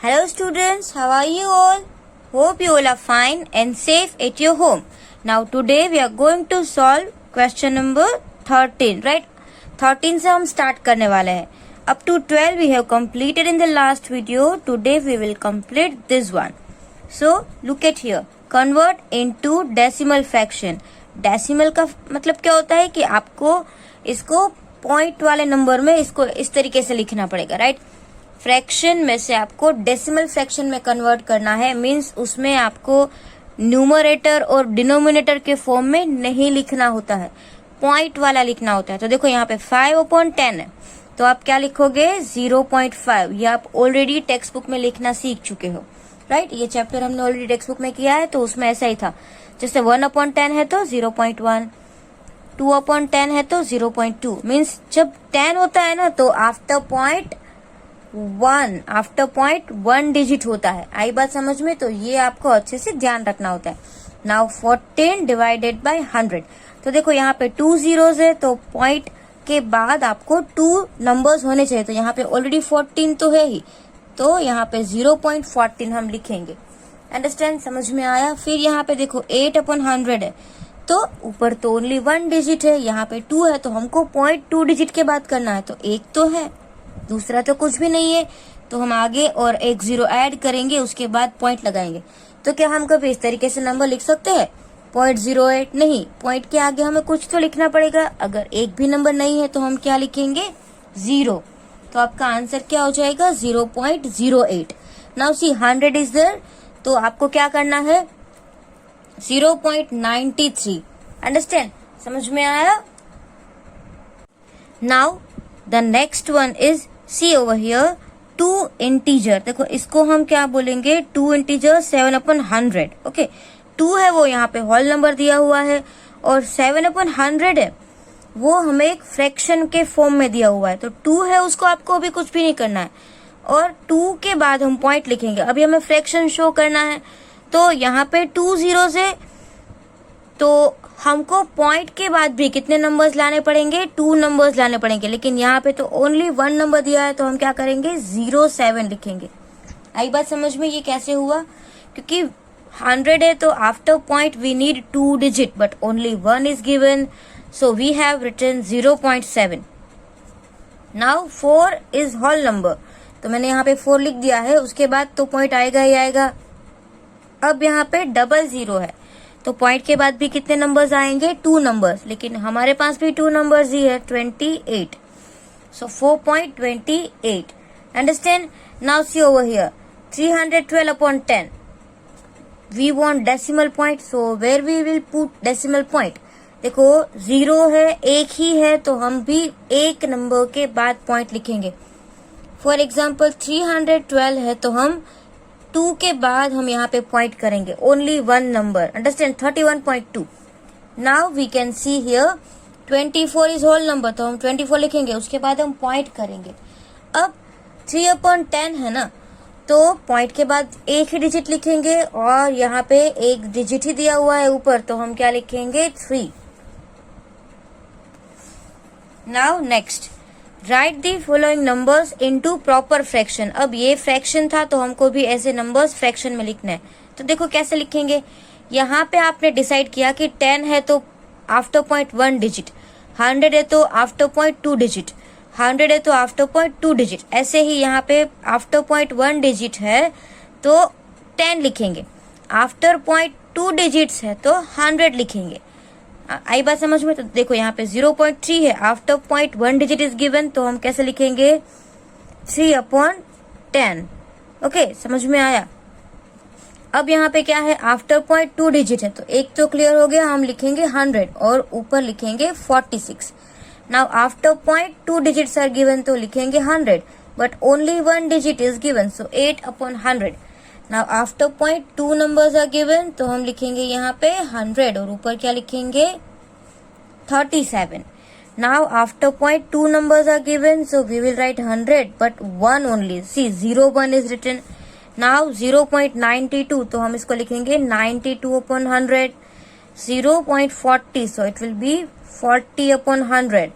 Hello students, how are you all? Hope you all are fine and safe at your home. Now today we are going to solve question number 13, right? 13 से हम start करने वाले हैं. Up to 12 we have completed in the last video. Today we will complete this one. So look at here. Convert into decimal fraction. Decimal का मतलब क्या होता है कि आपको इसको पॉइंट वाले नंबर में इसको इस तरीके से लिखना पड़ेगा, राइट? फ्रैक्शन में से आपको डेसिमल फ्रैक्शन में कन्वर्ट करना है. मींस उसमें आपको न्यूमरेटर और डिनोमिनेटर के फॉर्म में नहीं लिखना होता है, पॉइंट वाला लिखना होता है. तो देखो यहाँ पे 5/10 है, तो आप क्या लिखोगे 0.5. ये आप ऑलरेडी टेक्स्ट बुक में लिखना सीख चुके हो, राइट? ये चैप्टर हमने ऑलरेडी टेक्स्ट बुक में किया है, तो उसमें ऐसा ही था. जैसे 1/10 है तो 0.1, 2/10 है तो 0.2. मीन्स जब 10 होता है ना तो आफ्टर पॉइंट 1 डिजिट होता है. आई बात समझ में? तो ये आपको अच्छे से ध्यान रखना होता है. Now 14 divided by 100. तो देखो यहाँ पे 2 zeros है, तो पॉइंट के बाद आपको 2 नंबर्स होने चाहिए. तो यहाँ पे ऑलरेडी 14 तो है ही, तो यहाँ पे 0.14 हम लिखेंगे. अंडरस्टैंड? समझ में आया? फिर यहाँ पे देखो 8/100 है, तो ऊपर तो ओनली 1 डिजिट है, यहाँ पे 2 है, तो हमको 0.2 डिजिट के बाद करना है. तो एक तो है, दूसरा तो कुछ भी नहीं है, तो हम आगे और एक 0 ऐड करेंगे, उसके बाद पॉइंट लगाएंगे. तो क्या हम कभी इस तरीके से नंबर लिख सकते हैं 0.08? नहीं, पॉइंट के आगे हमें कुछ तो लिखना पड़ेगा. अगर एक भी नंबर नहीं है तो हम क्या लिखेंगे 0. तो आपका आंसर क्या हो जाएगा 0.08. नाउ सी 100 इज देयर, तो आपको क्या करना है 0.93. अंडरस्टैंड? समझ में आया? Now the next one is see over here 2 integer. देखो इसको हम क्या बोलेंगे 2 इंटीजर 7/100. ओके, 2 है वो यहाँ पे होल नंबर दिया हुआ है, और 7/100 है वो हमें एक फ्रैक्शन के फॉर्म में दिया हुआ है. तो 2 है उसको आपको अभी कुछ भी नहीं करना है, और 2 के बाद हम पॉइंट लिखेंगे. अभी हमें फ्रैक्शन शो करना है, तो यहाँ पे 2 zeros है, तो हमको पॉइंट के बाद भी कितने नंबर्स लाने पड़ेंगे 2 नंबर्स लाने पड़ेंगे. लेकिन यहाँ पे तो ओनली 1 नंबर दिया है, तो हम क्या करेंगे 07 लिखेंगे. आई बात समझ में? ये कैसे हुआ? क्योंकि 100 है तो after point we need 2 digit, but only 1 is given, so we have written 0.7. Now 4 is whole number, तो मैंने यहाँ पे 4 लिख दिया है, उसके बाद तो पॉइंट आएगा ही आएगा. अब यहाँ पे 00 है, तो पॉइंट के बाद भी कितने नंबर्स आएंगे 2 नंबर्स. लेकिन हमारे पास भी 2 नंबर्स ही है 28, so 4.28. Understand? Now see over here 312/10. We want decimal point, so where we will put decimal point. देखो 0 है, एक ही है, तो हम भी एक नंबर के बाद पॉइंट लिखेंगे. फॉर एग्जाम्पल 312 है, तो हम 2 के बाद हम यहाँ पे पॉइंट करेंगे only 1 number. Understand? 31.2. Now we can see here 24 is whole number, तो हम 24 लिखेंगे, उसके बाद हम पॉइंट करेंगे. अब 3/10 है ना, तो पॉइंट के बाद एक ही डिजिट लिखेंगे, और यहाँ पे एक डिजिट ही दिया हुआ है ऊपर, तो हम क्या लिखेंगे 3. Now next right the following numbers into proper fraction. अब ये फ्रैक्शन था, तो हमको भी ऐसे नंबर्स फ्रैक्शन में लिखना है. तो देखो कैसे लिखेंगे. यहाँ पे आपने डिसाइड किया कि 10 है तो आफ्टर पॉइंट 1 डिजिट, 100 है तो आफ्टर पॉइंट 2 डिजिट, 100 है तो आफ्टर पॉइंट 2 डिजिट. ऐसे ही यहाँ पे आफ्टर पॉइंट 1 डिजिट है तो 10 लिखेंगे, आफ्टर पॉइंट 2 डिजिट्स है तो 100 लिखेंगे. आई बात समझ में? तो देखो यहाँ पे 0.3 है, after point 1 digit is given, तो हम कैसे लिखेंगे 3/10. ओके, समझ में आया? अब यहाँ पे क्या है आफ्टर पॉइंट 2 डिजिट है, तो एक तो क्लियर हो गया, हम लिखेंगे 100 और ऊपर लिखेंगे 46. Now after point 2 digits are given, तो लिखेंगे 100, but only 1 digit is given, so 8/100. Now after point 2 numbers are given, तो हम लिखेंगे यहाँ पे 100 और ऊपर क्या लिखेंगे 37. Now after point 2 numbers are given, so we will write 100, but 1 only. See 01 is written. Now 0.92, तो हम इसको लिखेंगे 92/100. 0.40, so it will be 40/100.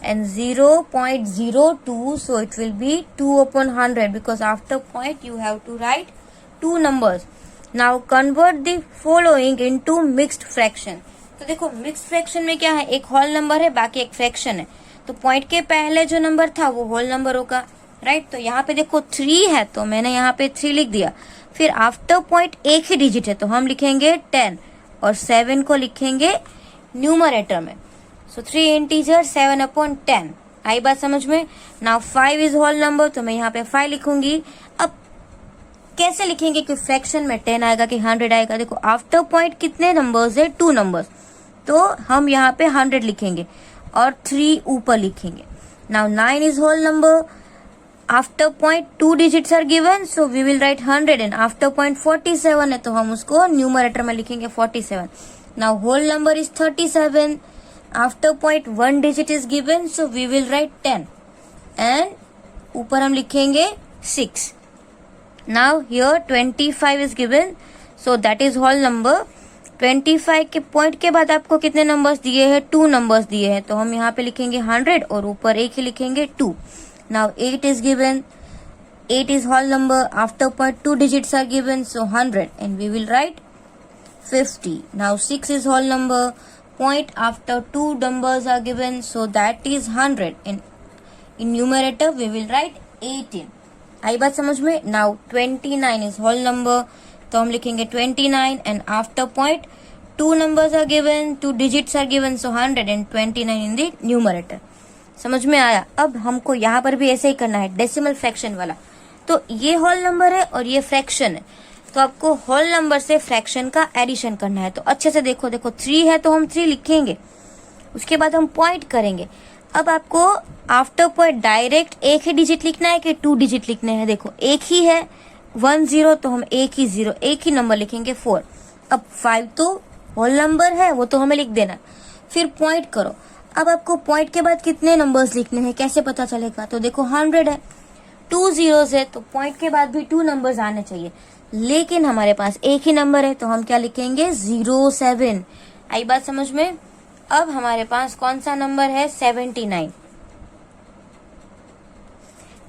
and 0.02, so it will be 2 upon 100 because after point you have to write two numbers. Now convert the following into mixed fraction. तो देखो mixed fraction में क्या है, एक होल नंबर है बाकी एक फ्रैक्शन है, तो पॉइंट के पहले जो नंबर था वो होल नंबर होगा, राइट। तो यहाँ पे देखो 3 है तो मैंने यहाँ पे 3 लिख दिया। फिर आफ्टर पॉइंट एक ही डिजिट है तो हम लिखेंगे 10 और 7 को लिखेंगे न्यूमरेटर में। सो 3 इंटीजर 7 अपॉन 10। आई बात समझ में। नाउ 5 इज होल नंबर तो मैं यहाँ पे 5 लिखूंगी। अब कैसे लिखेंगे कि फ्रैक्शन में 10 आएगा कि 100 आएगा। देखो आफ्टर पॉइंट कितने नंबर्स है, 2 नंबर्स, तो हम यहाँ पे 100 लिखेंगे और 3 ऊपर लिखेंगे। Now 9 is whole number, after point 2 digits are given so we will write 100 and after point 47 है तो हम उसको न्यूमरेटर में लिखेंगे 47। Now whole number is 37, after point 1 digit is given so we will write 10 and ऊपर हम लिखेंगे 6। Now here 25 is given so that is whole number. 25 के पॉइंट के बाद आपको कितने नंबर्स दिए हैं, 2 नंबर्स दिए हैं, तो हम यहाँ पे लिखेंगे 100 और ऊपर एक ही लिखेंगे 2। Now 8 is given, 8 is whole number, after point 2 digits are given so 100 and we will write 50। Now 6 is whole number, point after 2 numbers are given so that is 100 and in numerator we will write 18। आई बात समझ में। Now 29 is whole number तो हम लिखेंगे 29 and after point 2 numbers are given, 2 digits are given so 129 in the numerator। समझ में आया। अब हमको यहाँ पर भी ऐसे ही करना है डेसिमल फ्रैक्शन वाला। तो ये होल नंबर है और ये फ्रैक्शन है, तो आपको होल नंबर से फ्रैक्शन का एडिशन करना है। तो अच्छे से देखो, देखो 3 है तो हम 3 लिखेंगे, उसके बाद हम पॉइंट करेंगे। अब आपको आफ्टर पॉइंट डायरेक्ट एक ही डिजिट लिखना है कि 2 डिजिट लिखने हैं। देखो एक ही है 1 0 तो हम एक ही नंबर लिखेंगे 4। अब 5 तो होल नंबर है वो तो हमें लिख देना। फिर पॉइंट करो। अब आपको पॉइंट के बाद कितने नंबर्स लिखने हैं कैसे पता चलेगा, तो देखो 100 है, 2 zeros है तो पॉइंट के बाद भी 2 नंबर्स आने चाहिए, लेकिन हमारे पास एक ही नंबर है तो हम क्या लिखेंगे 07। आई बात समझ में। अब हमारे पास कौन सा नंबर है 79,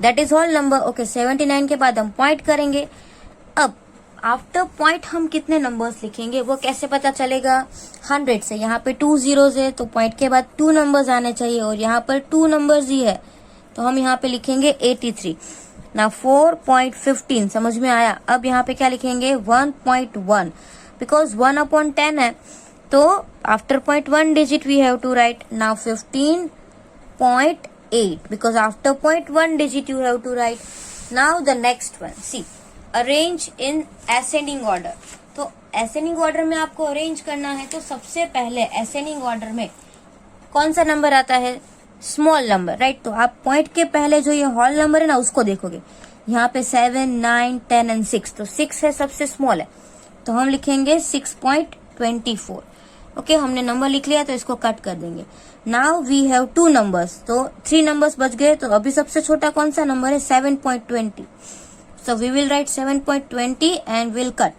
that is whole number. Okay 79 के बाद हम पॉइंट करेंगे। अब आफ्टर पॉइंट हम कितने नंबर्स लिखेंगे वो कैसे पता चलेगा, 100 से। यहाँ पे 2 zeros है तो पॉइंट के बाद 2 नंबर्स आने चाहिए और यहाँ पर 2 नंबर्स ही है तो हम यहाँ पे लिखेंगे 83। ना 4.15 समझ में आया। अब यहाँ पे क्या लिखेंगे 1.1 बिकॉज 1 अपॉन 10 है तो after point 1 digit we have to write. Now 15.8 because after point 1 digit you have to write. Now the next one, see arrange in ascending order. तो असेंडिंग ऑर्डर में आपको अरेंज करना है तो सबसे पहले असेंडिंग ऑर्डर में कौन सा नंबर आता है, स्मॉल नंबर, राइट। तो आप पॉइंट के पहले जो ये होल नंबर है ना उसको देखोगे, यहाँ पे 7, 9, 10 एंड 6, तो 6 है सबसे स्मॉल है तो हम लिखेंगे 6.24। ओके हमने नंबर लिख लिया तो इसको कट कर देंगे। नाउ वी हैव 2 नंबर्स तो 3 नंबर्स बच गए, तो अभी सबसे छोटा कौन सा नंबर है 7.20, so we will write 7.20 and will cut.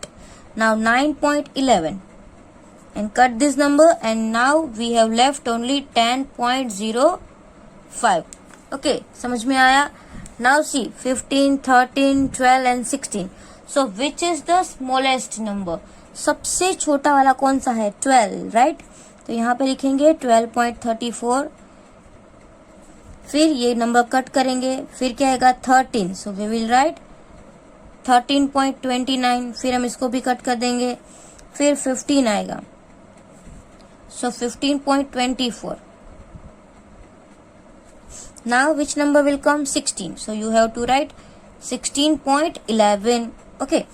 Now 9.11 and cut this number and now we have left only 10.05। okay समझ में आया। now see 15, 13, 12 and 16, so which is the smallest number, सबसे छोटा वाला कौन सा है 12, राइट। तो यहाँ पे लिखेंगे 12.34, फिर ये नंबर कट करेंगे, फिर क्या आएगा 13, सो वी विल राइट 13.29, फिर हम इसको भी कट कर देंगे, फिर 15 आएगा so 15.24। now which number will come 16, so you have to write 16.11। okay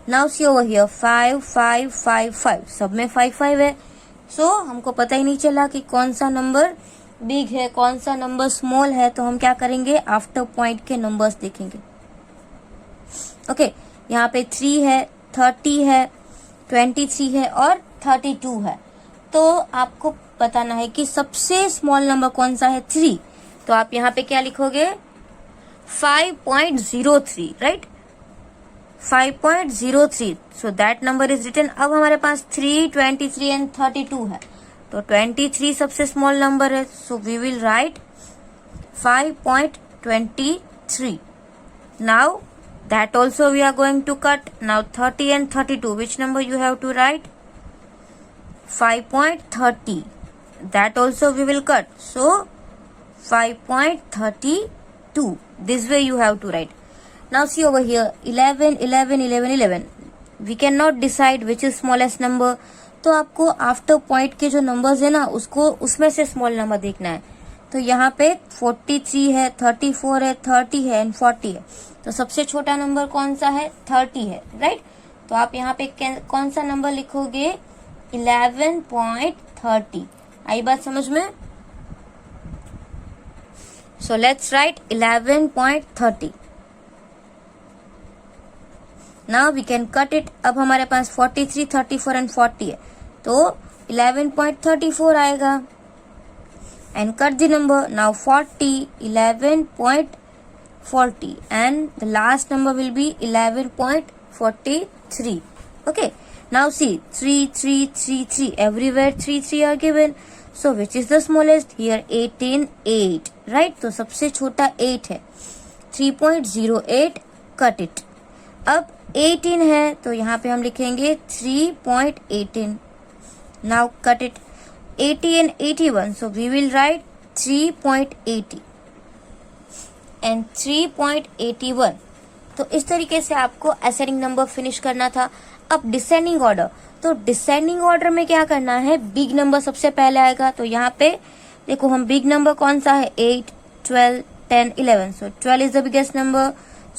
now see over here 5 5 5 5, सब में 5 5 है, so हमको पता ही नहीं चला कि कौन सा नंबर बिग है कौन सा नंबर स्मॉल है, तो हम क्या करेंगे आफ्टर पॉइंट के नंबर्स देखेंगे। ओके यहाँ पे 3 है, 30 है, 23 है और 32 है, तो आपको बताना है कि सबसे स्मॉल नंबर कौन सा है 3, तो आप यहाँ पे क्या लिखोगे 5.03, write 5.03, so that number is written. अब हमारे पास 3, 23 एंड 32 है, तो 23 सबसे स्मॉल नंबर है, so we will write 5.23. Now that also we are going to cut. Now 30 and 32, which number you have to write? 5.30. That also we will cut. So 5.32. This way you have to write. Now see over here, 11, 11, 11, 11. We cannot decide which is smallest number. तो आपको after point के जो numbers है ना, उसको उसमें से small number देखना है. तो यहाँ पे 43 है, 34 है, 30 है एंड 40 है. तो सबसे छोटा नंबर कौन सा है? 30 है, राइट. तो आप यहाँ पे कौन सा नंबर लिखोगे? 11.30. आई बात समझ में? So let's write 11.30. Now we can cut it. अब हमारे पास 43, 34 एंड 40 है, तो 11.34 आएगा. And cut the number. Now 40, 11.40 and the last number will be 11.43. Okay. Now see 3, 3, 3, 3. Everywhere 3, 3 are given. So which is the smallest? Here 18, 8. Right? तो सबसे छोटा 8 है. 3.08. Cut it. अब 18 है, तो यहाँ पे हम लिखेंगे 3.18. Now cut it. 80 and 81. So we will write 3.80 and 3.81. तो इस तरीके से आपको असेंडिंग नंबर फिनिश करना था. अब डिसेंडिंग ऑर्डर. तो डिसेंडिंग ऑर्डर में क्या करना है? बिग नंबर सबसे पहले आएगा. तो यहाँ पे देखो, हम बिग नंबर कौन सा है? 8, 12, 10, 11. So 12 is the biggest number.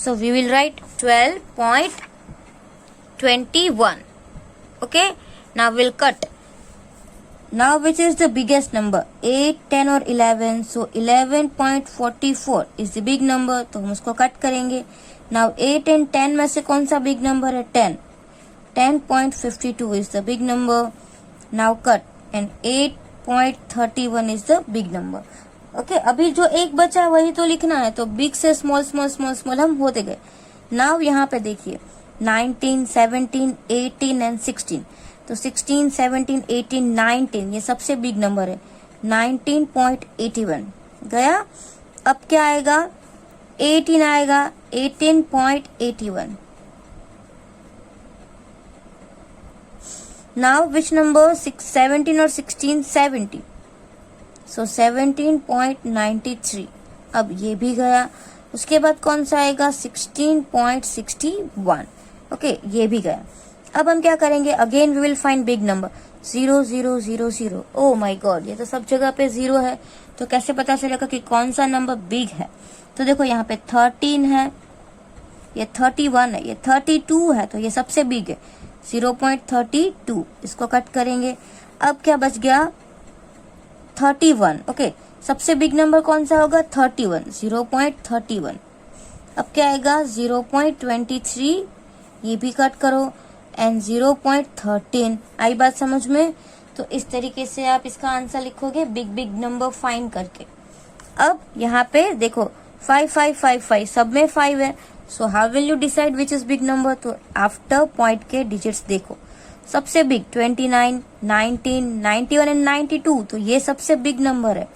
So we will write 12.21. Okay. Now will cut. Now which is the biggest number? 8, 10 और 11. So 11.44 is the big number. तो हम उसको कट करेंगे. नाउ 8 एंड 10 में से कौन सा बिग नंबर है? 10. 10.52 is the big number. Now cut. And 8.31 is the big number. Okay. अभी जो एक बचा वही तो लिखना है. तो बिग से स्मॉल स्मॉल स्मॉल स्मॉल हम होते गए. नाउ यहाँ पे देखिए 19, 17, 18 एंड 16. तो 16, 17, 18, 19 ये सबसे बिग नंबर है. 19.81 गया. अब क्या आएगा? 18 आएगा. 18.81. Now which number? 17 और 16? 70. So 17.93. अब ये भी गया. उसके बाद कौन सा आएगा? 16.61. ओके, ये भी गया. अब हम क्या करेंगे? Again we will find big number. 0, 0, 0, 0. Oh my god, ये तो सब जगह पे 0 है. तो कैसे पता चलेगा कि कौन सा नंबर बिग है? तो देखो यहाँ पे 13 है, ये 31 है, ये 32 है. तो ये सबसे बिग है. 0.32. इसको कट करेंगे. अब क्या बच गया? 31. ओके. सबसे बिग नंबर कौन सा होगा? 31. 0.31. अब क्या आएगा? 0.23. ये भी कट करो. एंड 0.13. आई बात समझ में? तो इस तरीके से आप इसका आंसर लिखोगे बिग बिग नंबर फाइंड करके. अब यहाँ पे देखो 5, 5, 5, 5 सब में 5 है. So how will you decide which is big number? तो आफ्टर पॉइंट के डिजिट्स देखो. सबसे बिग 29, 19, 91 एंड 92. तो ये सबसे बिग नंबर है.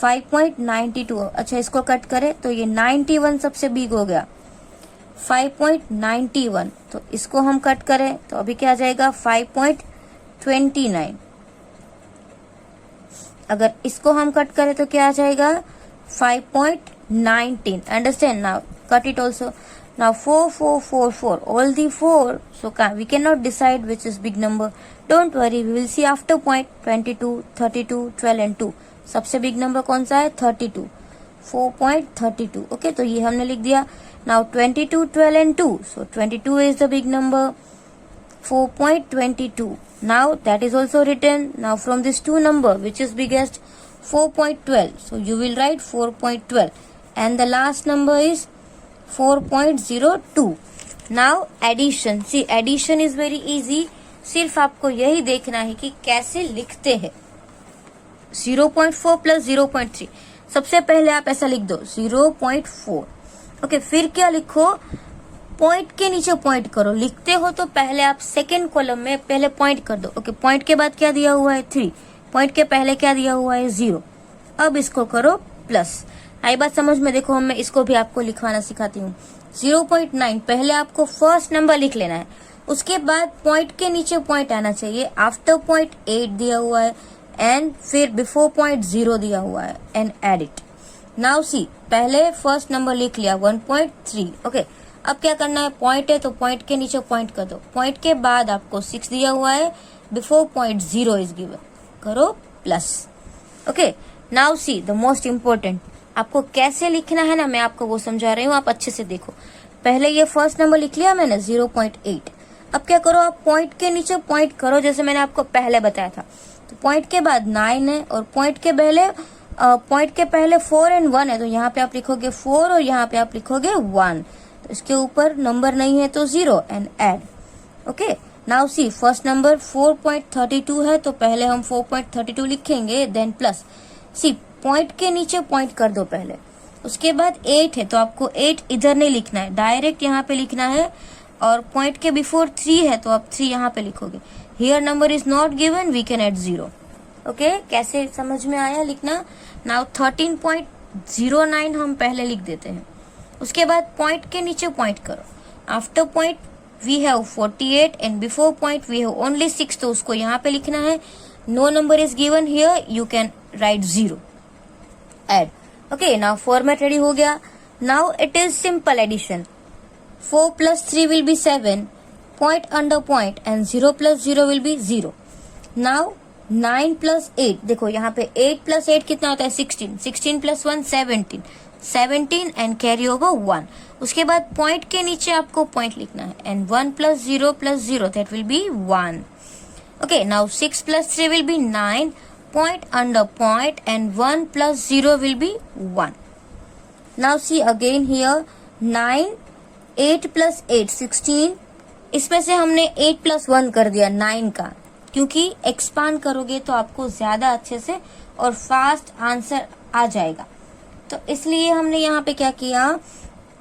5.92. अच्छा, इसको कट करें तो ये 91 सबसे बिग हो गया. 5.91. तो इसको हम कट करें तो अभी क्या आ जाएगा? 5.29. अगर इसको हम कट करें तो क्या आ जाएगा? 5.19. Understand? Now cut it also. Now 4, 4, 4, 4. All the 4. So we cannot decide which is big number. Don't worry. We will see after point. 22, 32, 12 and 2. सबसे big number कौन सा है? 32. 4.32. Okay. तो ये हमने लिख दिया. Now 22, 12 and 2. So 22 is the big number. 4.22. Now that is also written. Now from this two number, which is biggest? 4.12. So you will write 4.12. And the last number is 4.02. Now addition. See, addition is very easy. सिर्फ आपको यही देखना है कि कैसे लिखते हैं. 0.4 plus 0.3. सबसे पहले आप ऐसा लिख दो 0.4. ओके, फिर क्या लिखो? पॉइंट के नीचे पॉइंट करो. लिखते हो तो पहले आप सेकेंड कॉलम में पहले पॉइंट कर दो. ओके, पॉइंट के बाद क्या दिया हुआ है? 3. पॉइंट के पहले क्या दिया हुआ है? 0. अब इसको करो प्लस. आई बात समझ में? देखो मैं इसको भी आपको लिखवाना सिखाती हूँ। 0.9 पहले आपको फर्स्ट नंबर लिख लेना है, उसके बाद पॉइंट के नीचे पॉइंट आना चाहिए, आफ्टर पॉइंट 8 दिया हुआ है एंड फिर बिफोर पॉइंट 0 दिया हुआ है and add it. Now see, पहले फर्स्ट नंबर लिख लिया 1.3। ओके, अब क्या करना है, पॉइंट है तो पॉइंट के नीचे पॉइंट कर दो, पॉइंट के बाद आपको 6 दिया हुआ है, बिफोर पॉइंट 0 इज गिवन, करो plus. Okay, now see the most important, आपको कैसे लिखना है ना, मैं आपको वो समझा रही हूँ, आप अच्छे से देखो। पहले ये फर्स्ट नंबर लिख लिया मैंने 0.8। अब क्या करो, आप पॉइंट के नीचे पॉइंट करो जैसे मैंने आपको पहले बताया था। तो पॉइंट के बाद 9 है और पॉइंट के पहले 4 एंड 1 है, तो यहाँ पे आप लिखोगे 4 और यहाँ पे आप लिखोगे 1। तो इसके ऊपर नंबर नहीं है तो 0 and add. Okay, now see first number 4.32 है, तो पहले हम 4.32 लिखेंगे, देन प्लस। सी पॉइंट के नीचे पॉइंट कर दो पहले, उसके बाद 8 है तो आपको 8 इधर नहीं लिखना है, डायरेक्ट यहाँ पे लिखना है। और पॉइंट के बिफोर 3 है तो आप 3 यहाँ पे लिखोगे। Here number is not given, we can add 0। Okay, कैसे समझ में आया लिखना? नाउ 13.09 हम पहले लिख देते हैं, उसके बाद पॉइंट के नीचे पॉइंट करो, after point we have 48 and before point we have only 6, तो उसको यहाँ पे लिखना है। No number is given here, you can write 0, add. Okay, now format ready हो गया। Now it is simple addition. 4 plus 3 will be 7, point under point, and 0 plus 0 will be 0. Now 9 plus 8, देखो यहाँ पे 8 plus 8 कितना होता है 16, 16 plus 1 17, 17 and carry over 1। उसके बाद पॉइंट के नीचे आपको पॉइंट लिखना है and 1 plus 0 that will be 1। Okay, now 6 plus 3 will be 9, point under point, and 1 plus 0 will be 1। Now see again here 9, 8 plus 8 16, इसमें से हमने 8 plus 1 कर दिया 9 का, क्योंकि एक्सपांड करोगे तो आपको ज्यादा अच्छे से और फास्ट आंसर आ जाएगा। तो इसलिए हमने यहाँ पे क्या किया,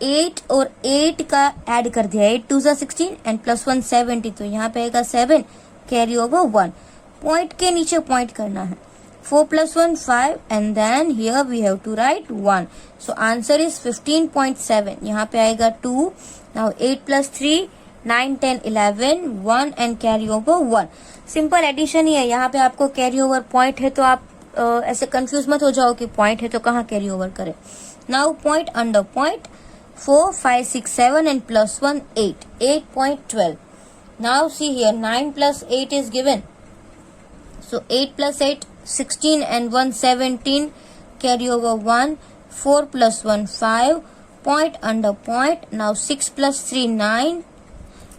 8 और 8 का ऐड कर दिया, 8 2 16 एंड प्लस 1 70, तो यहाँ पे आएगा 7, कैरी ओवर 1। पॉइंट के नीचे पॉइंट करना है, 4 plus 1 5 and then here we have to write 1, so answer is 15.7। यहाँ पे आएगा 2। now 8 plus 3 9 10 11 1 and carry over 1। Simple addition ही है, यहाँ पे आपको कैरी ओवर पॉइंट है तो आप ऐसे कंफ्यूज मत हो जाओ कि पॉइंट है तो कहाँ कैरी ओवर करें। Now point under point 4 5 6 7 and plus 1 8, 8.12। now see here 9 plus 8 is given, so 8 plus 8 16 and 1 17, carry over 1, 4 plus 1 5, point under point, now 6 plus 3 9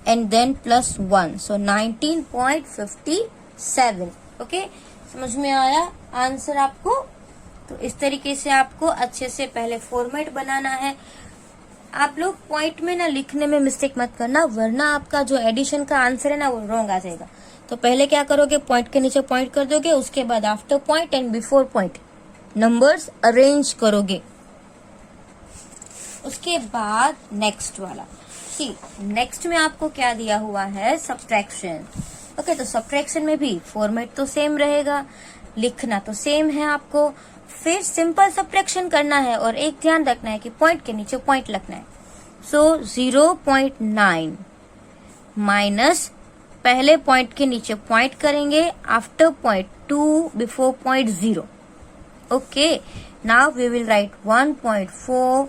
and then plus 1, so 19.57। Okay, समझ में आया answer आपको? तो इस तरीके से आपको अच्छे से पहले फॉर्मेट बनाना है। आप लोग पॉइंट में ना लिखने में मिस्टेक मत करना, वरना आपका जो एडिशन का आंसर है ना वो रॉन्ग आ जाएगा। तो पहले क्या करोगे, पॉइंट के नीचे पॉइंट कर दोगे, उसके बाद after point and before point numbers arrange करोगे। उसके बाद नेक्स्ट वाला, सी नेक्स्ट में आपको क्या दिया हुआ है, सब्ट्रैक्शन। ओके, तो सब्ट्रैक्शन में भी फॉर्मेट तो सेम रहेगा, लिखना तो सेम है आपको, फिर सिंपल सब्ट्रैक्शन करना है और एक ध्यान रखना है कि पॉइंट के नीचे पॉइंट लगना है। सो 0.9 माइनस, पहले पॉइंट के नीचे पॉइंट करेंगे, after point 2 before point 0। Okay, now we will write 1.4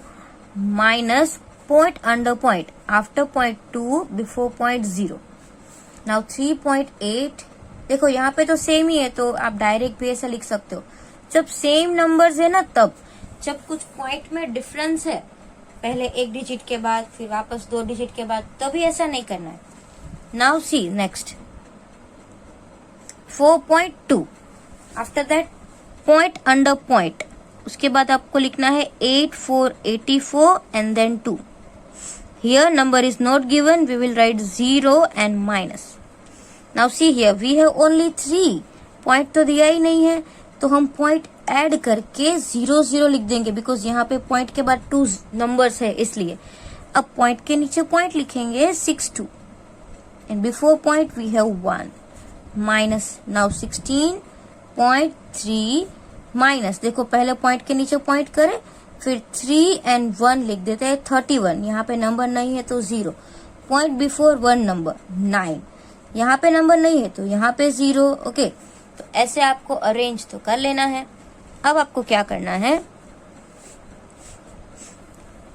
minus point under point, after point 2 before point 0। Now 3.8, देखो यहाँ पे तो सेम ही है तो आप डायरेक्ट भी ऐसा लिख सकते हो। जब सेम नंबर्स है ना तब, जब कुछ पॉइंट में डिफरेंस है, पहले एक डिजिट के बाद फिर वापस 2 डिजिट के बाद, तभी ऐसा नहीं करना है। Now see next 4.2, after that point under point, उसके बाद आपको लिखना है 8 4 84 and then 2। Here number is not given, we will write 0 and minus. Now see here we have only 3, point तो दिया ही नहीं है, तो हम पॉइंट ऐड करके 0 0 लिख देंगे, बिकॉज यहाँ पे पॉइंट के बाद 2 नंबर्स है इसलिए। अब पॉइंट के नीचे पॉइंट लिखेंगे 6 2 and before point we have 1 minus, now 16.3 minus, देखो पहले पॉइंट के नीचे पॉइंट करें फिर 3 and 1 लिख देते हैं 31, यहाँ पे नंबर नहीं है तो 0, पॉइंट बिफोर 1 नंबर 9, यहाँ पे नंबर नहीं है तो यहाँ पे 0। ओके, तो ऐसे आपको अरेंज तो कर लेना है। अब आपको क्या करना है,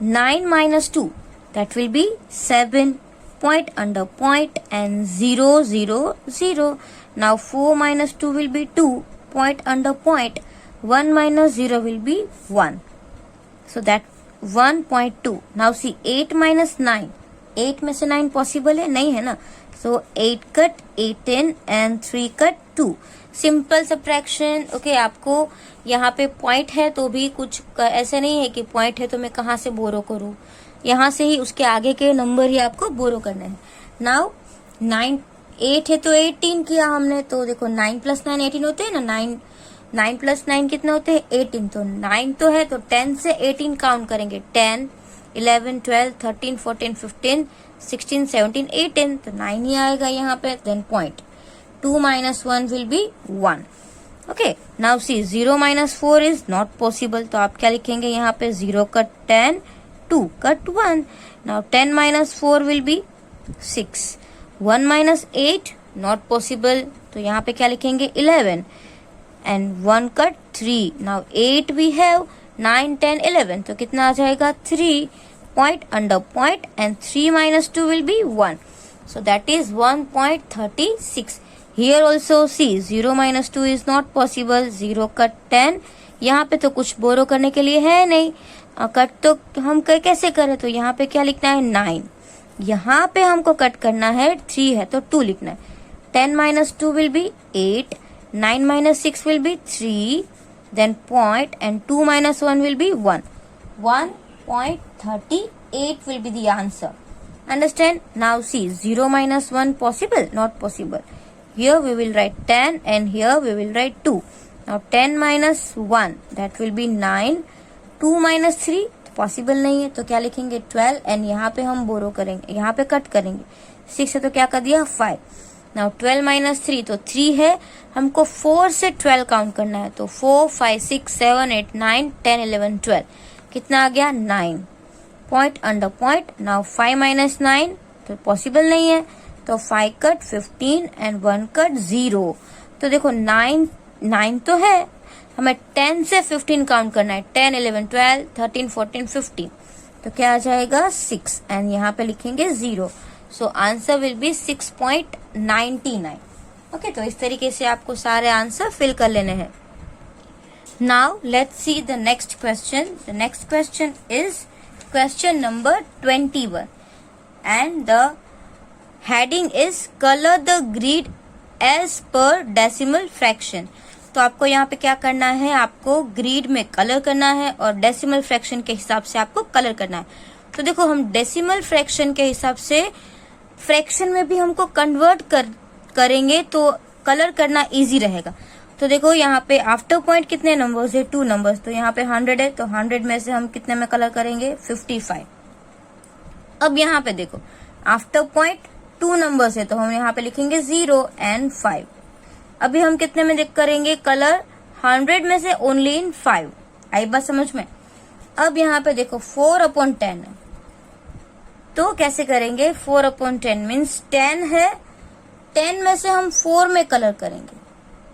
9 minus 2 that will be 7, point under point and 0 0 0। Now 4 minus 2 will be 2, point under point, 1 minus 0 will be 1, so that 1.2। Now see 8 minus 9, 8 में से 9 पॉसिबल है नहीं है ना, so 8 cut 18 and 3 cut 2, simple subtraction. Okay, आपको यहाँ पे point है तो भी कुछ ऐसे नहीं है कि पॉइंट है तो मैं कहाँ से बोरो करूँ, यहाँ से ही उसके आगे के नंबर ही आपको बोरो करने हैं। नाउ 9 8 है तो 18 किया हमने, तो देखो 9 + 9 18 होते हैं ना, 9 + 9 कितना होते हैं 18, तो 9 तो है तो 10 से 18 काउंट करेंगे, 10 11 12 13 14 15 16 17 18, तो 9 ही आएगा यहाँ पे। Then point 2 minus 1 will be 1। Okay, now see 0 minus 4 is not possible, तो आप क्या लिखेंगे यहाँ पे 0 cut 10, 2 cut 1। Now 10 minus 4 will be 6, 1 minus 8 not possible, तो यहाँ पे क्या लिखेंगे 11 and 1 cut 3। Now 8 we have, 9 10 11, तो कितना आ जाएगा 3, point under point and 3 minus 2 will be 1, so that is 1.36। Here also see 0 minus 2 is not possible, 0 cut 10, यहाँ पे तो कुछ बोरो करने के लिए है नहीं, कट तो हम कैसे करें, तो यहाँ पे क्या लिखना है 9, यहाँ पे हमको कट करना है 3 है तो 2 लिखना है, 10 minus 2 will be 8, 9 minus 6 will be 3, then point and 2 minus 1 will be 1, 1.38 will be the answer। Understand? Now see 0 minus 1 possible? Not possible। Here we will write 10 and here we will write 2। Now 10 minus 1 that will be 9, 2 minus 3 possible नहीं है तो क्या लिखेंगे 12 and यहाँ पे हम बोरो करेंगे, यहाँ पे कट करेंगे, 6 है तो क्या कर दिया 5। नाउ 12 minus 3 तो 3 है, हमको 4 से 12 काउंट करना है, तो 4 5 6 7 8 9 10 11 12, कितना आ गया 9, point under point. Now 5 minus 9 तो पॉसिबल नहीं है, तो 5 कट 15 एंड 1 कट 0। तो देखो 9 तो है, हमें 10 से 15 काउंट करना है, 10 11 12 13 14 15, तो क्या आ जाएगा 6 एंड यहाँ पे लिखेंगे 0, so answer will be 6.99। Okay, तो इस तरीके से आपको सारे आंसर फिल कर लेने हैं। Now let's see the next question. The next question is question number 21 and the heading is colour the grid as per decimal fraction. तो आपको यहाँ पे क्या करना है, आपको ग्रिड में कलर करना है और डेसिमल फ्रैक्शन के हिसाब से आपको कलर करना है। तो देखो हम डेसिमल फ्रैक्शन के हिसाब से फ्रैक्शन में भी हमको कन्वर्ट करेंगे तो कलर करना इजी रहेगा। तो देखो यहाँ पे आफ्टर पॉइंट कितने नंबर्स है 2 नंबर्स, तो यहाँ पे 100 है तो 100 में से हम कितने में कलर करेंगे 55। अब यहाँ पे देखो आफ्टर पॉइंट 2 नंबर्स है तो हम यहाँ पे लिखेंगे 0 and 5। अभी हम कितने में देख करेंगे कलर 100 में से ओनली इन 5। आई बात समझ में। अब यहाँ पे देखो 4/10 है तो कैसे करेंगे 4/10 मीन्स 10 है, 10 में से हम 4 में कलर करेंगे।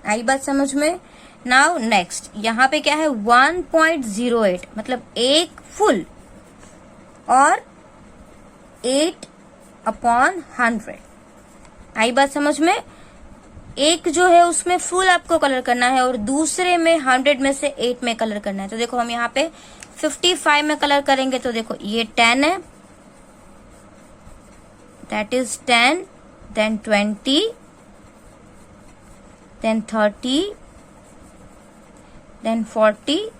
आई बात समझ में। नाउ नेक्स्ट यहाँ पे क्या है 1.08 मतलब 1 फुल और 8/100। आई बात समझ में। एक जो है उसमें फुल आपको कलर करना है और दूसरे में 100 में से 8 में कलर करना है। तो देखो हम यहाँ पे 55 में कलर करेंगे तो देखो ये 10 है, that is 10, then 20, then 30, then 40,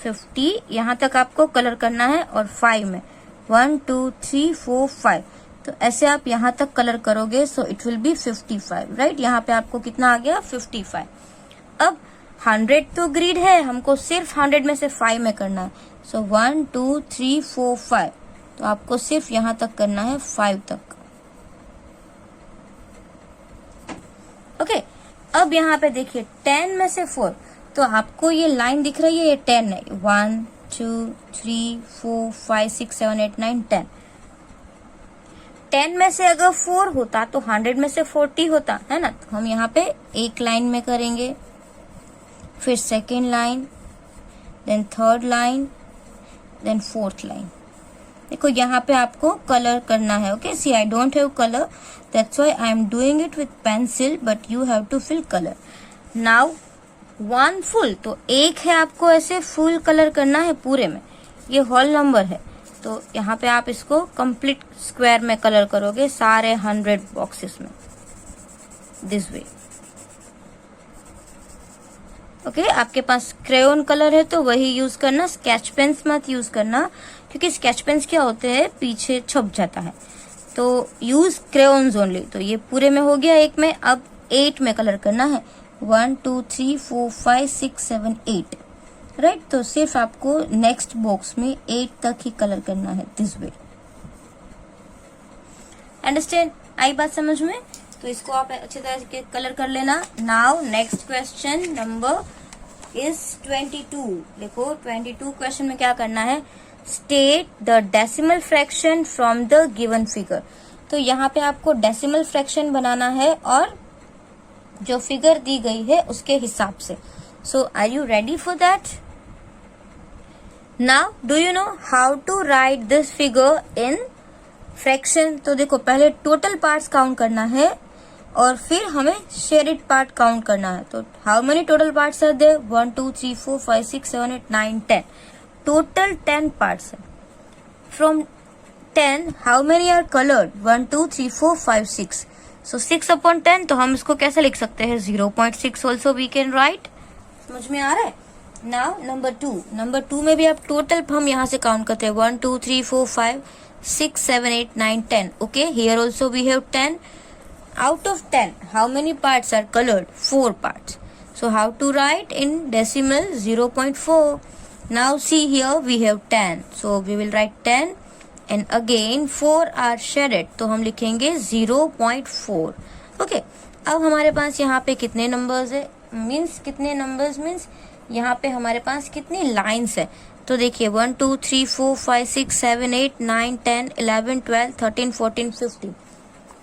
50, यहाँ तक आपको कलर करना है और 5 में 1 2 3 4 5। तो ऐसे आप यहाँ तक कलर करोगे सो इट विल बी 55, राइट। यहाँ पे आपको कितना आ गया 55। अब 100 तो ग्रिड है, हमको सिर्फ 100 में से 5 में करना है, सो 1 2 3 4 5, तो आपको सिर्फ यहाँ तक करना है 5 तक। ओके, अब यहाँ पे देखिए 10 में से 4, तो आपको ये लाइन दिख रही है, ये 10 है, 1 2 3 4 5 6 7 8 9 10। 10 में से अगर 4 होता तो 100 में से 40 होता है ना। तो हम यहाँ पे एक लाइन में करेंगे, फिर second line, then third line, then fourth line. देखो यहाँ पे आपको कलर करना है। Okay, see I don't have colour, that's why I am doing it with pencil, but you have to fill colour. Now 1 full, तो एक है आपको ऐसे फुल कलर करना है पूरे में, ये होल नंबर है। तो यहाँ पे आप इसको कंप्लीट स्क्वायर में कलर करोगे सारे 100 बॉक्सेस में, दिस वे। ओके, आपके पास क्रेयॉन कलर है तो वही यूज करना, स्केच पेन्स मत यूज करना, क्योंकि स्केच पेन्स क्या होते हैं पीछे छप जाता है। तो यूज क्रेयॉन्स ओनली। तो ये पूरे में हो गया एक में, अब 8 में कलर करना है, 1 2 3 4 5 6 7 8, राइट। तो सिर्फ आपको नेक्स्ट बॉक्स में 8 तक ही कलर करना है, दिस वे। अंडरस्टैंड, आई बात समझ में? तो इसको आप अच्छे तरह से कलर कर लेना। Now next question number is 22। देखो 22 क्वेश्चन में क्या करना है, state the decimal fraction from the given figure. तो यहाँ पे आपको डेसिमल फ्रैक्शन बनाना है और जो फिगर दी गई है उसके हिसाब से। So are you ready for that? Now do you know how to write this figure in fraction? तो देखो पहले टोटल पार्ट्स काउंट करना है और फिर हमें शेडेड पार्ट काउंट करना है। तो how many total parts are there? 1 2 3 4 5 6 7 8 9 10, total 10 parts है। From 10 how many are coloured? 1 2 3 4 5 6, so 6 upon 10। तो हम इसको कैसे लिख सकते हैं? 0.6 ऑल्सो वी कैन राइट। समझ में आ रहा है? नाउ नंबर 2 में भी आप टोटल हम यहाँ से काउंट करते हैं, 1 2 3 4 5 6 7 8 9 10। Okay, here also we have 10। Out of 10, how many parts are colored? 4 parts. So how to write in decimal? 0.4. Now see here we have 10. So we will write 10 and again 4 are shaded. तो हम लिखेंगे 0.4. Okay. अब हमारे पास यहाँ पे कितने numbers है? Means कितने नंबर्स मीन्स यहाँ पे हमारे पास कितनी लाइन्स है? तो देखिए 1 2 3 4 5 6 7 8 9 10 11 12 13 14 15,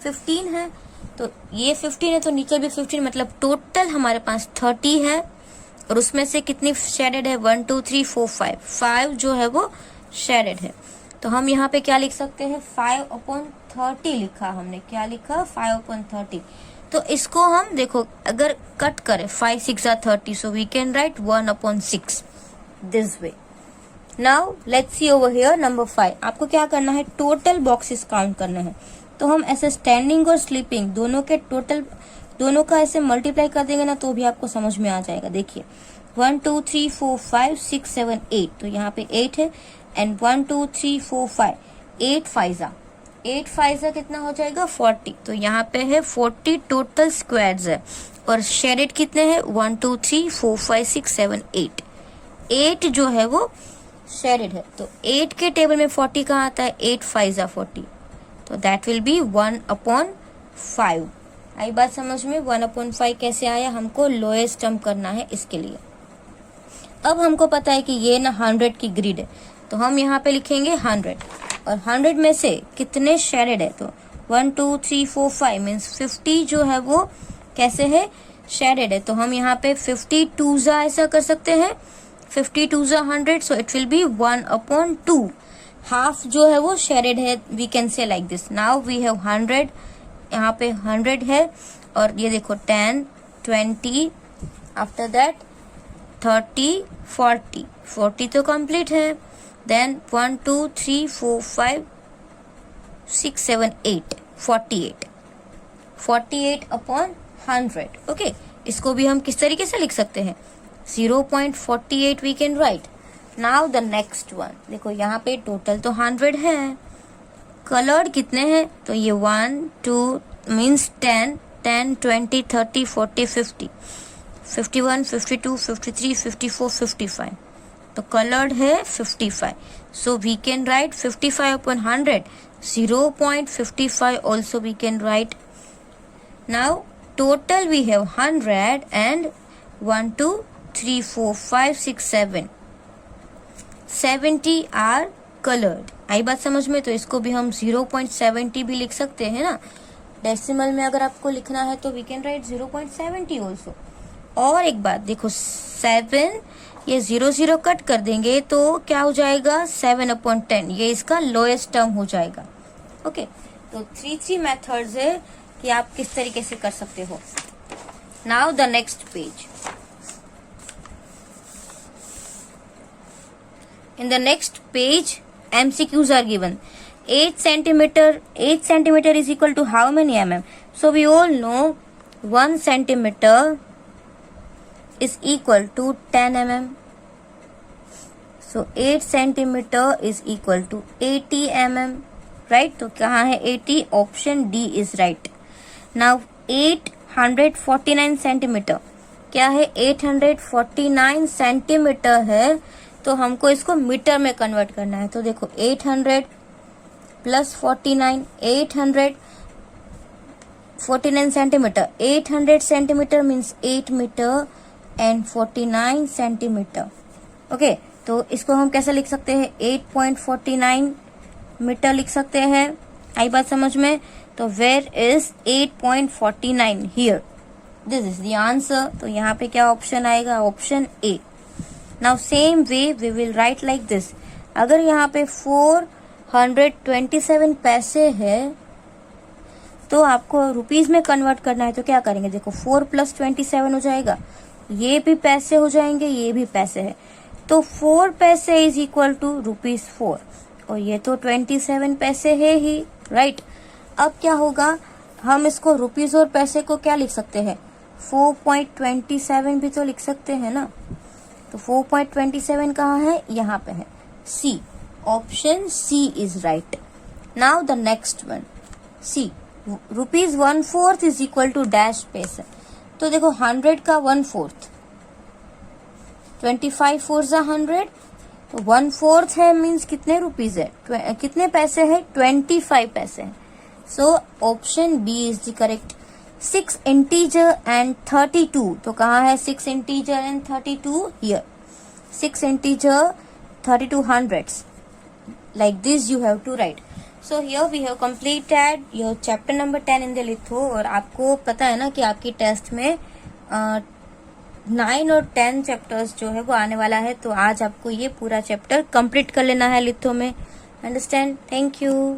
15 है। तो ये 15 है तो नीचे भी 15, मतलब टोटल हमारे पास 30 है। और उसमें से कितनी शेडेड है? 1 2 3 4 5, 5 जो है वो शेडेड है। तो हम यहाँ पे क्या लिख सकते हैं? 5/30 लिखा हमने। क्या लिखा? 5/30। तो इसको हम देखो अगर कट करें 5 6 30, so we can write 1/6 this way. Now let's see over here number 5। आपको क्या करना है? टोटल बॉक्सेस काउंट करने हैं। तो हम ऐसे स्टैंडिंग और स्लीपिंग दोनों के टोटल, दोनों का ऐसे मल्टीप्लाई कर देंगे ना तो भी आपको समझ में आ जाएगा। देखिए 1 2 3 4 5 6 7 8, तो यहाँ पे 8 है एंड 1 2 3 4 5, 8 फाइजा कितना हो जाएगा? 40। तो यहाँ पे है 40 टोटल स्क्वायर्स है और शेडेड कितने हैं? 1 2 3 4 5 6 7 8, 8 जो है वो शेडेड है। तो 8 के टेबल में 40 कहाँ आता है? 8 फाइजा 40, तो दैट विल बी 1/5। आई बात समझ में? 1/5 कैसे आया? हमको लोएस्ट टर्म करना है इसके लिए। अब हमको पता है कि ये ना 100 की ग्रिड है, तो हम यहाँ पे लिखेंगे 100 और 100 में से कितने शेडेड है? तो 1 2 3 4 5 मीन्स 50 जो है वो कैसे है? शेडेड है। तो हम यहाँ पे 52 ऐसा कर सकते हैं, 52 100, so it will be 1/2। Half जो है वो शेडेड है, we can say like this. Now we have 100, यहाँ पे 100 है और ये देखो 10 20, आफ्टर दैट 30 40, 40 तो कंप्लीट है। देन 1 2 3 4 5 6 7 8, 48, 48/100। ओके, इसको भी हम किस तरीके से लिख सकते हैं? 0.48 we can write. Now the next one, देखो यहाँ पे टोटल तो 100 है, कलर्ड कितने हैं? तो ये 1 2 मीन्स 10 10 20 30 40 50 51 52 53 54 55, तो कलर्ड है 55। So we can write 55/100, 0.55 also we can write. Now total we have 100 and 1 2 3, 4, 5, 6, 7, 70 are coloured. आई बात समझ में? तो इसको भी हम 0.70 भी लिख सकते हैं ना। डेसिमल में अगर आपको लिखना है तो वी कैन राइट 0.70 ऑल्सो। और एक बात देखो, 7 ये 0 कट कर देंगे तो क्या हो जाएगा, 7/10, ये इसका लोएस्ट टर्म हो जाएगा। ओके, तो 3 मेथड्स है कि आप किस तरीके से कर सकते हो। Now the next page. In the next page, MCQs are given. 8 centimeter is equal to how many mm? So we all know 1 centimeter is equal to 10 mm. So 8 centimeter is equal to 80 mm. Right? तो कहाँ है 80? Option D is right. Now 849 centimeter. क्या है? 849 centimetre है, तो हमको इसको metre में कन्वर्ट करना है। तो देखो 800 plus 49, 849 centimetre, 800 centimetre means 8 metre and 49 centimetre. Okay, तो इसको हम कैसे लिख सकते हैं, 8.49 मीटर लिख सकते हैं। आई बात समझ में? तो where is 8.49 here, this is the answer. तो यहाँ पे क्या ऑप्शन आएगा, option A. Now same way we will write like this. अगर यहाँ पे 427 पैसे है तो आपको रुपीज में कन्वर्ट करना है, तो क्या करेंगे, देखो 4 + 27 हो जाएगा, ये भी पैसे हो जाएंगे, ये भी पैसे है, तो 4 पैसे इज इक्वल टू ₹4, और ये तो 27 पैसे है ही, राइट। अब क्या होगा, हम इसको रुपीज और पैसे को क्या लिख सकते हैं, 4.27 भी तो लिख सकते हैं ना। तो 4.27 कहाँ है, यहाँ पे है, C, option C is right. Now the next one, C, ₹1/4 is equal to dash पैसे। तो देखो 100 का 1/4, 25 4 100, तो 1/4 है मीन्स कितने रुपीज है, कितने पैसे है, 25 पैसे है। So option B is the correct. 6 integer and 32, तो कहाँ है 6 integer and 32, here 6 integer 32 hundreds, like this you have to write. So here we have completed your chapter number 10 in the litho। और आपको पता है ना कि आपकी टेस्ट में 9 और 10 चैप्टर्स जो है वो आने वाला है, तो आज आपको ये पूरा चैप्टर कंप्लीट कर लेना है लिथो में। अंडरस्टैंड? Thank you.